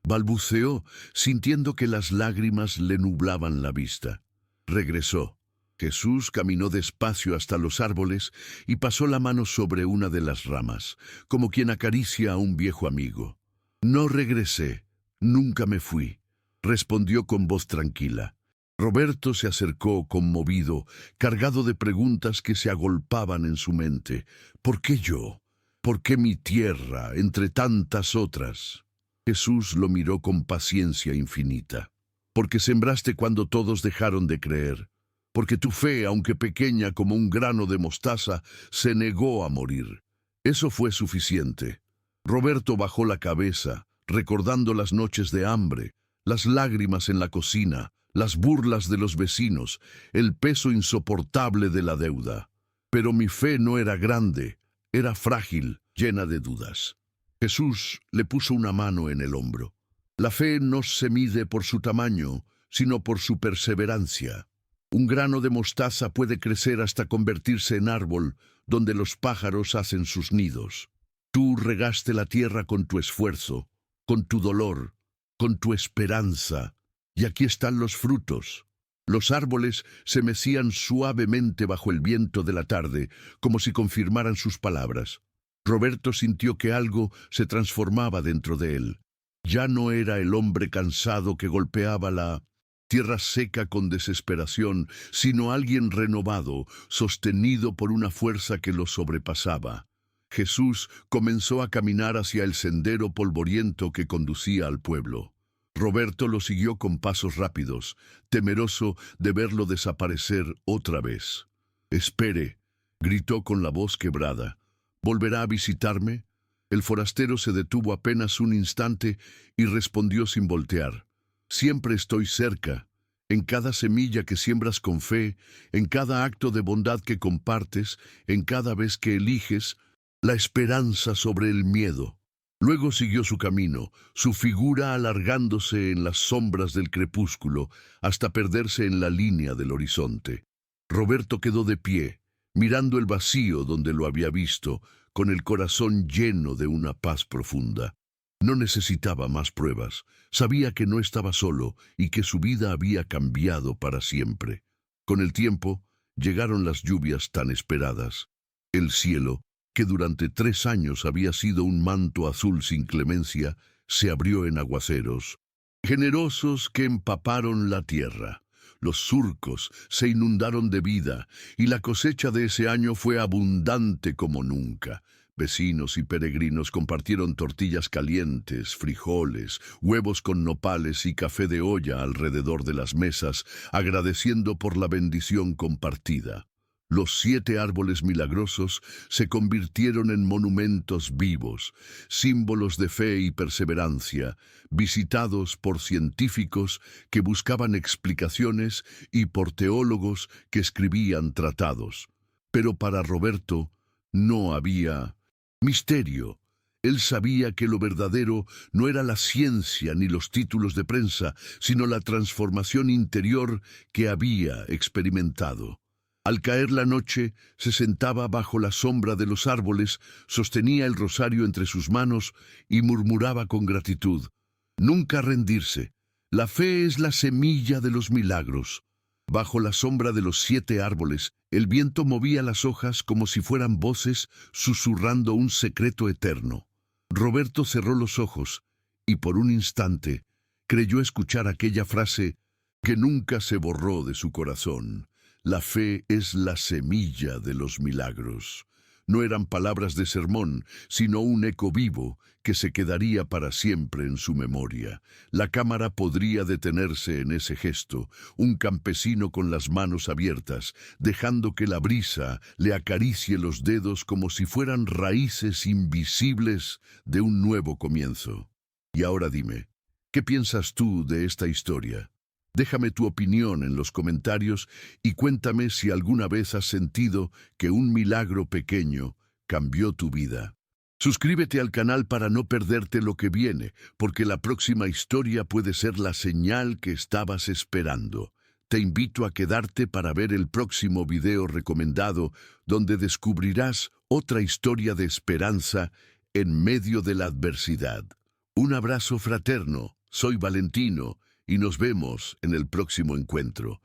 A: balbuceó, sintiendo que las lágrimas le nublaban la vista. Regresó. Jesús caminó despacio hasta los árboles y pasó la mano sobre una de las ramas, como quien acaricia a un viejo amigo. «No regresé, nunca me fui», respondió con voz tranquila. Roberto se acercó conmovido, cargado de preguntas que se agolpaban en su mente. ¿Por qué yo? ¿Por qué mi tierra, entre tantas otras? Jesús lo miró con paciencia infinita. Porque sembraste cuando todos dejaron de creer. Porque tu fe, aunque pequeña como un grano de mostaza, se negó a morir. Eso fue suficiente. Roberto bajó la cabeza, recordando las noches de hambre, las lágrimas en la cocina, las burlas de los vecinos, el peso insoportable de la deuda. Pero mi fe no era grande, era frágil, llena de dudas. Jesús le puso una mano en el hombro. La fe no se mide por su tamaño, sino por su perseverancia. Un grano de mostaza puede crecer hasta convertirse en árbol, donde los pájaros hacen sus nidos. Tú regaste la tierra con tu esfuerzo, con tu dolor, con tu esperanza, y aquí están los frutos. Los árboles se mecían suavemente bajo el viento de la tarde, como si confirmaran sus palabras. Roberto sintió que algo se transformaba dentro de él. Ya no era el hombre cansado que golpeaba la tierra seca con desesperación, sino alguien renovado, sostenido por una fuerza que lo sobrepasaba. Jesús comenzó a caminar hacia el sendero polvoriento que conducía al pueblo. Roberto lo siguió con pasos rápidos, temeroso de verlo desaparecer otra vez. «Espere», gritó con la voz quebrada. «¿Volverá a visitarme?» El forastero se detuvo apenas un instante y respondió sin voltear. «Siempre estoy cerca, en cada semilla que siembras con fe, en cada acto de bondad que compartes, en cada vez que eliges la esperanza sobre el miedo». Luego siguió su camino, su figura alargándose en las sombras del crepúsculo hasta perderse en la línea del horizonte. Roberto quedó de pie, mirando el vacío donde lo había visto, con el corazón lleno de una paz profunda. No necesitaba más pruebas, sabía que no estaba solo y que su vida había cambiado para siempre. Con el tiempo, llegaron las lluvias tan esperadas. El cielo, que durante 3 años había sido un manto azul sin clemencia, se abrió en aguaceros, generosos que empaparon la tierra. Los surcos se inundaron de vida, y la cosecha de ese año fue abundante como nunca. Vecinos y peregrinos compartieron tortillas calientes, frijoles, huevos con nopales y café de olla alrededor de las mesas, agradeciendo por la bendición compartida. Los 7 árboles milagrosos se convirtieron en monumentos vivos, símbolos de fe y perseverancia, visitados por científicos que buscaban explicaciones y por teólogos que escribían tratados. Pero para Roberto no había misterio. Él sabía que lo verdadero no era la ciencia ni los títulos de prensa, sino la transformación interior que había experimentado. Al caer la noche, se sentaba bajo la sombra de los árboles, sostenía el rosario entre sus manos y murmuraba con gratitud: «Nunca rendirse. La fe es la semilla de los milagros». Bajo la sombra de los 7 árboles, el viento movía las hojas como si fueran voces susurrando un secreto eterno. Roberto cerró los ojos y por un instante creyó escuchar aquella frase que nunca se borró de su corazón: «La fe es la semilla de los milagros». No eran palabras de sermón, sino un eco vivo que se quedaría para siempre en su memoria. La cámara podría detenerse en ese gesto, un campesino con las manos abiertas, dejando que la brisa le acaricie los dedos como si fueran raíces invisibles de un nuevo comienzo. Y ahora dime, ¿qué piensas tú de esta historia? Déjame tu opinión en los comentarios y cuéntame si alguna vez has sentido que un milagro pequeño cambió tu vida. Suscríbete al canal para no perderte lo que viene, porque la próxima historia puede ser la señal que estabas esperando. Te invito a quedarte para ver el próximo video recomendado, donde descubrirás otra historia de esperanza en medio de la adversidad. Un abrazo fraterno, soy Valentino, y nos vemos en el próximo encuentro.